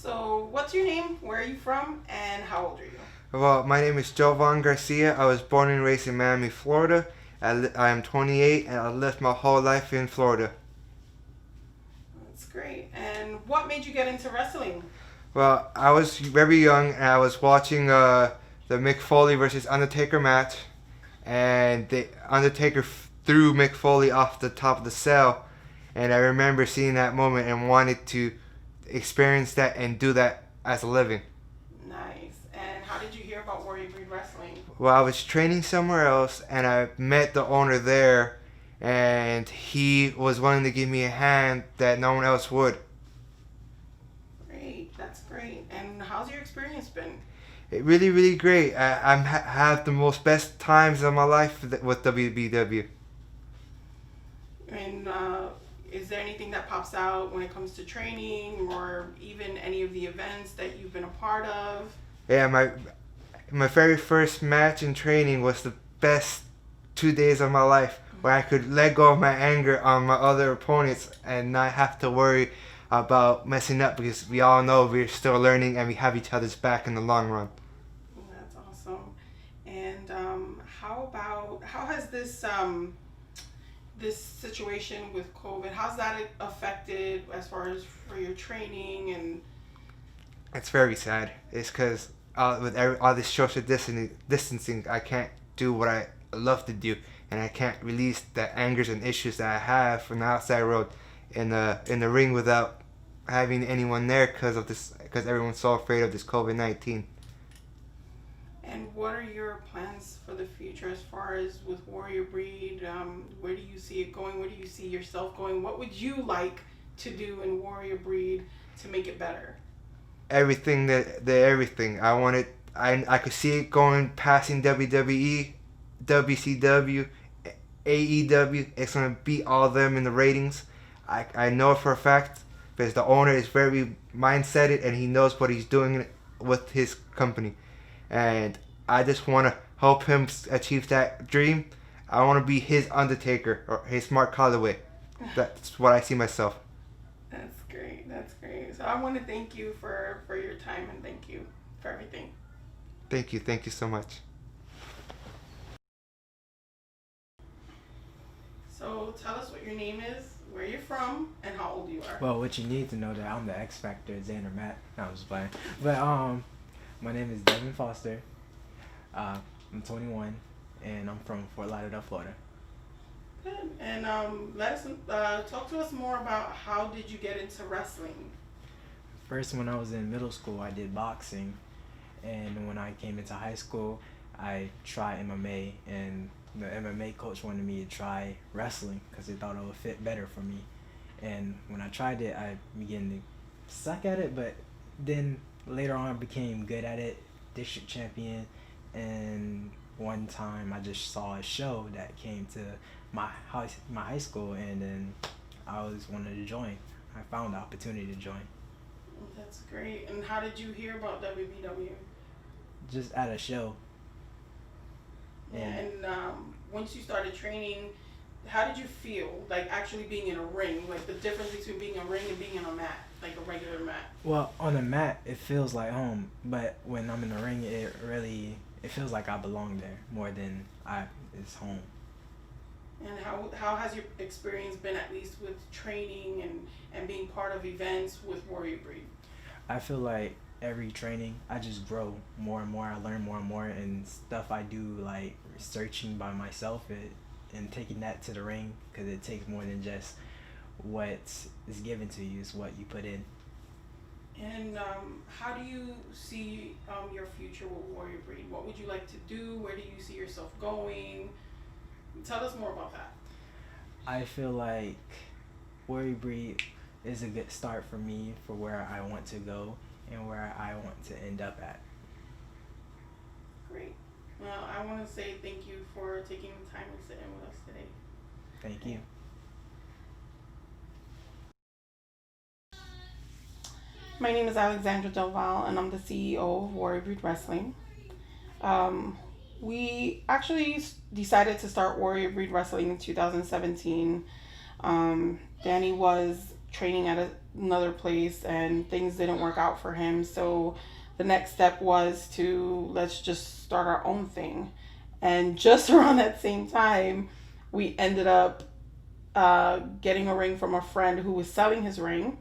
So, what's your name? Where are you from? And how old are you? Well, my name is Jovan Garcia. I was born and raised in Miami, Florida. I am 28 and I lived my whole life in Florida. That's great. And what made you get into wrestling? Well, I was very young and I was watching the Mick Foley versus Undertaker match, and the Undertaker threw Mick Foley off the top of the cell, and I remember seeing that moment and wanted to experience that and do that as a living. Nice. And how did you hear about Warrior Breed Wrestling? Well, I was training somewhere else and I met the owner there, and he was willing to give me a hand that no one else would. Great. That's great. And how's your experience been? It really, really great. I have the most best times of my life with WBW. And is there anything that pops out when it comes to training or even any of the events that you've been a part of? Yeah, my very first match in training was the best 2 days of my life, where I could let go of my anger on my other opponents and not have to worry about messing up, because we all know we're still learning and we have each other's back in the long run. That's awesome. And how has this situation with COVID, how's that affected as far as for your training and It's very sad. It's because all this social distancing, I can't do what I love to do, and I can't release the angers and issues that I have from the outside world in the ring without having anyone there because everyone's so afraid of this COVID-19. and what are your plans for the future as far as with Warrior Breed? Where do you see it going? Where do you see yourself going? What would you like to do in Warrior Breed to make it better? Everything everything I wanted. I could see it going passing WWE, WCW, AEW. It's gonna beat all of them in the ratings. I know it for a fact because the owner is very mindseted and he knows what he's doing with his company, and I just want to help him achieve that dream. I want to be his Undertaker or his Mark Calloway. That's what I see myself. That's great. That's great. So I want to thank you for your time and thank you for everything. Thank you so much. So tell us what your name is, where you're from, and how old you are. Well, what you need to know that I'm the X Factor, Xander Matt. No, I'm just playing. But my name is Devin Foster. I'm 21, and I'm from Fort Lauderdale, Florida. Good. And let us talk to us more about how did you get into wrestling? First, when I was in middle school, I did boxing, and when I came into high school, I tried MMA, and the MMA coach wanted me to try wrestling because he thought it would fit better for me. And when I tried it, I began to suck at it, but then later on I became good at it, district champion. And one time I just saw a show that came to my high school, and then I always wanted to join. I found the opportunity to join. That's great. And how did you hear about WBW? Just at a show. And once you started training, how did you feel, like actually being in a ring, like the difference between being in a ring and being on a mat, like a regular mat? Well, on the mat, it feels like home, but when I'm in the ring, it feels like I belong there more than it's home. And how has your experience been, at least with training and being part of events with Warrior Breed? I feel like every training, I just grow more and more. I learn more and more, and stuff I do, like researching by myself and taking that to the ring, because it takes more than just what is given to you, is what you put in. And how do you see your future with Warrior Breed? What would you like to do? Where do you see yourself going? Tell us more about that. I feel like Warrior Breed is a good start for me for where I want to go and where I want to end up at. Great. Well, I want to say thank you for taking the time to sit in with us today. Thank you. My name is Alexandra Del Val, and I'm the CEO of Warrior Breed Wrestling. We actually decided to start Warrior Breed Wrestling in 2017. Danny was training at another place, and things didn't work out for him. So the next step was to let's just start our own thing. And just around that same time, we ended up getting a ring from a friend who was selling his ring.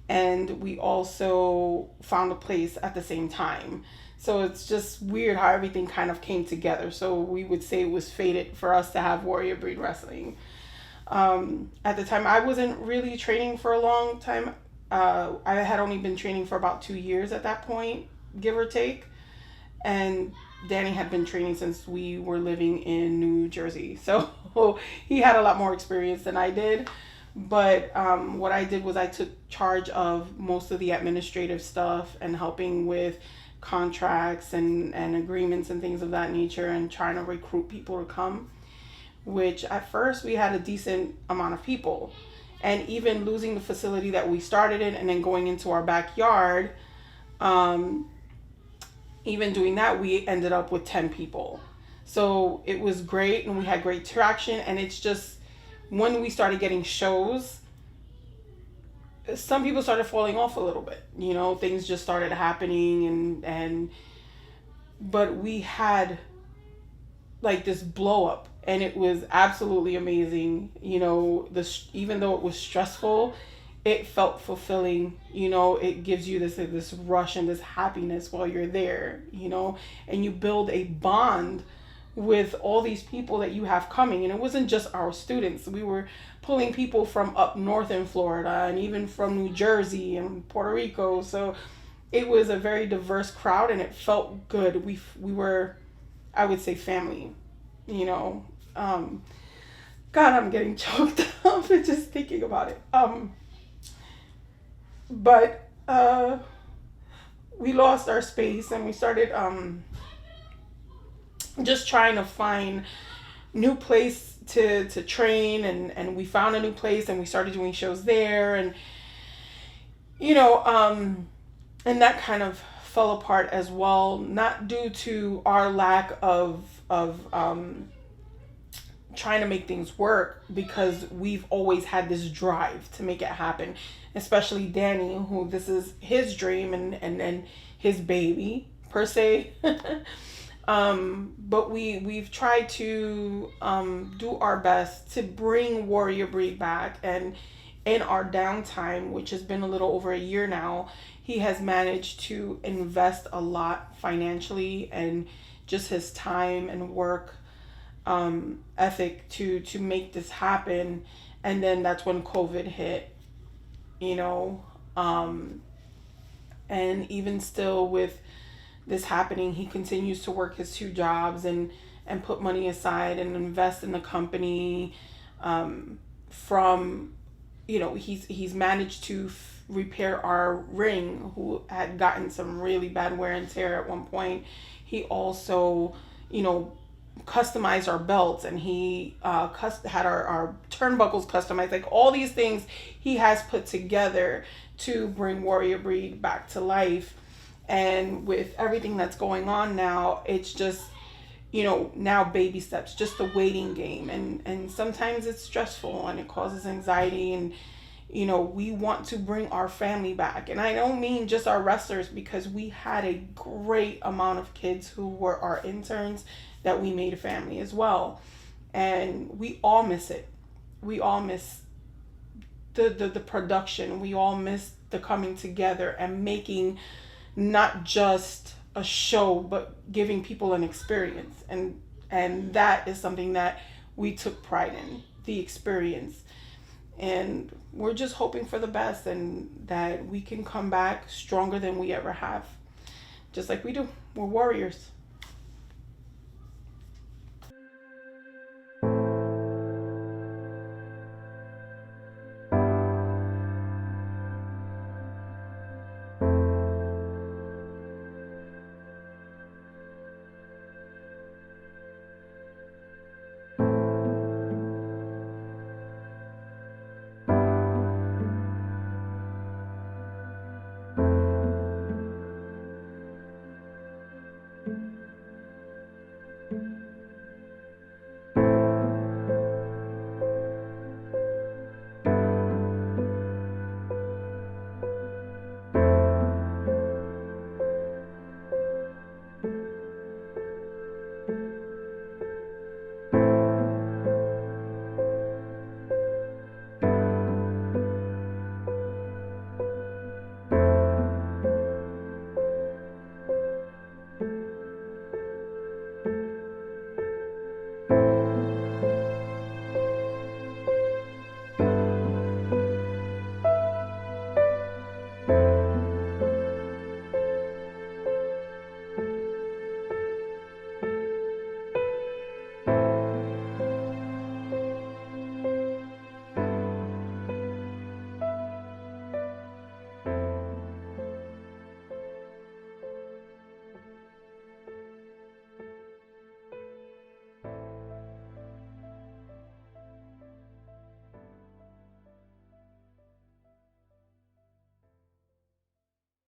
And we also found a place at the same time. So it's just weird how everything kind of came together. So we would say it was fated for us to have Warrior Breed Wrestling. At the time, I wasn't really training for a long time. I had only been training for about 2 years at that point, give or take. And Danny had been training since we were living in New Jersey. So he had a lot more experience than I did. But what I did was I took charge of most of the administrative stuff and helping with contracts and agreements and things of that nature, and trying to recruit people to come, which at first we had a decent amount of people. And even losing the facility that we started in and then going into our backyard, even doing that, we ended up with 10 people. So it was great, and we had great traction. And it's just, when we started getting shows, some people started falling off a little bit. You know, things just started happening, but we had like this blow up, and it was absolutely amazing. You know, even though it was stressful, it felt fulfilling. You know, it gives you this rush and this happiness while you're there, you know, and you build a bond with all these people that you have coming. And it wasn't just our students. We were pulling people from up north in Florida, and even from New Jersey and Puerto Rico. So it was a very diverse crowd, and it felt good. We were, I would say, family, you know. God, I'm getting choked up just thinking about it. But we lost our space, and we started just trying to find new place to train, and we found a new place, and we started doing shows there, and you know, and that kind of fell apart as well, not due to our lack of trying to make things work, because we've always had this drive to make it happen, especially Danny, who this is his dream and his baby per se. But we've tried to do our best to bring Warrior Breed back, and in our downtime, which has been a little over a year now, he has managed to invest a lot financially and just his time and work ethic to make this happen. And then that's when COVID hit, you know, and even still with this happening, he continues to work his 2 jobs and put money aside and invest in the company. From, you know, he's managed to repair our ring, who had gotten some really bad wear and tear at one point. He also, you know, customized our belts, and he had our turnbuckles customized. Like, all these things he has put together to bring Warrior Breed back to life. And with everything that's going on now, it's just, you know, now baby steps, just the waiting game. And sometimes it's stressful and it causes anxiety. And, you know, we want to bring our family back. And I don't mean just our wrestlers, because we had a great amount of kids who were our interns that we made a family as well. And we all miss it. We all miss the production. We all miss the coming together and making not just a show, but giving people an experience. And that is something that we took pride in, the experience. And we're just hoping for the best, and that we can come back stronger than we ever have. Just like we do. We're warriors.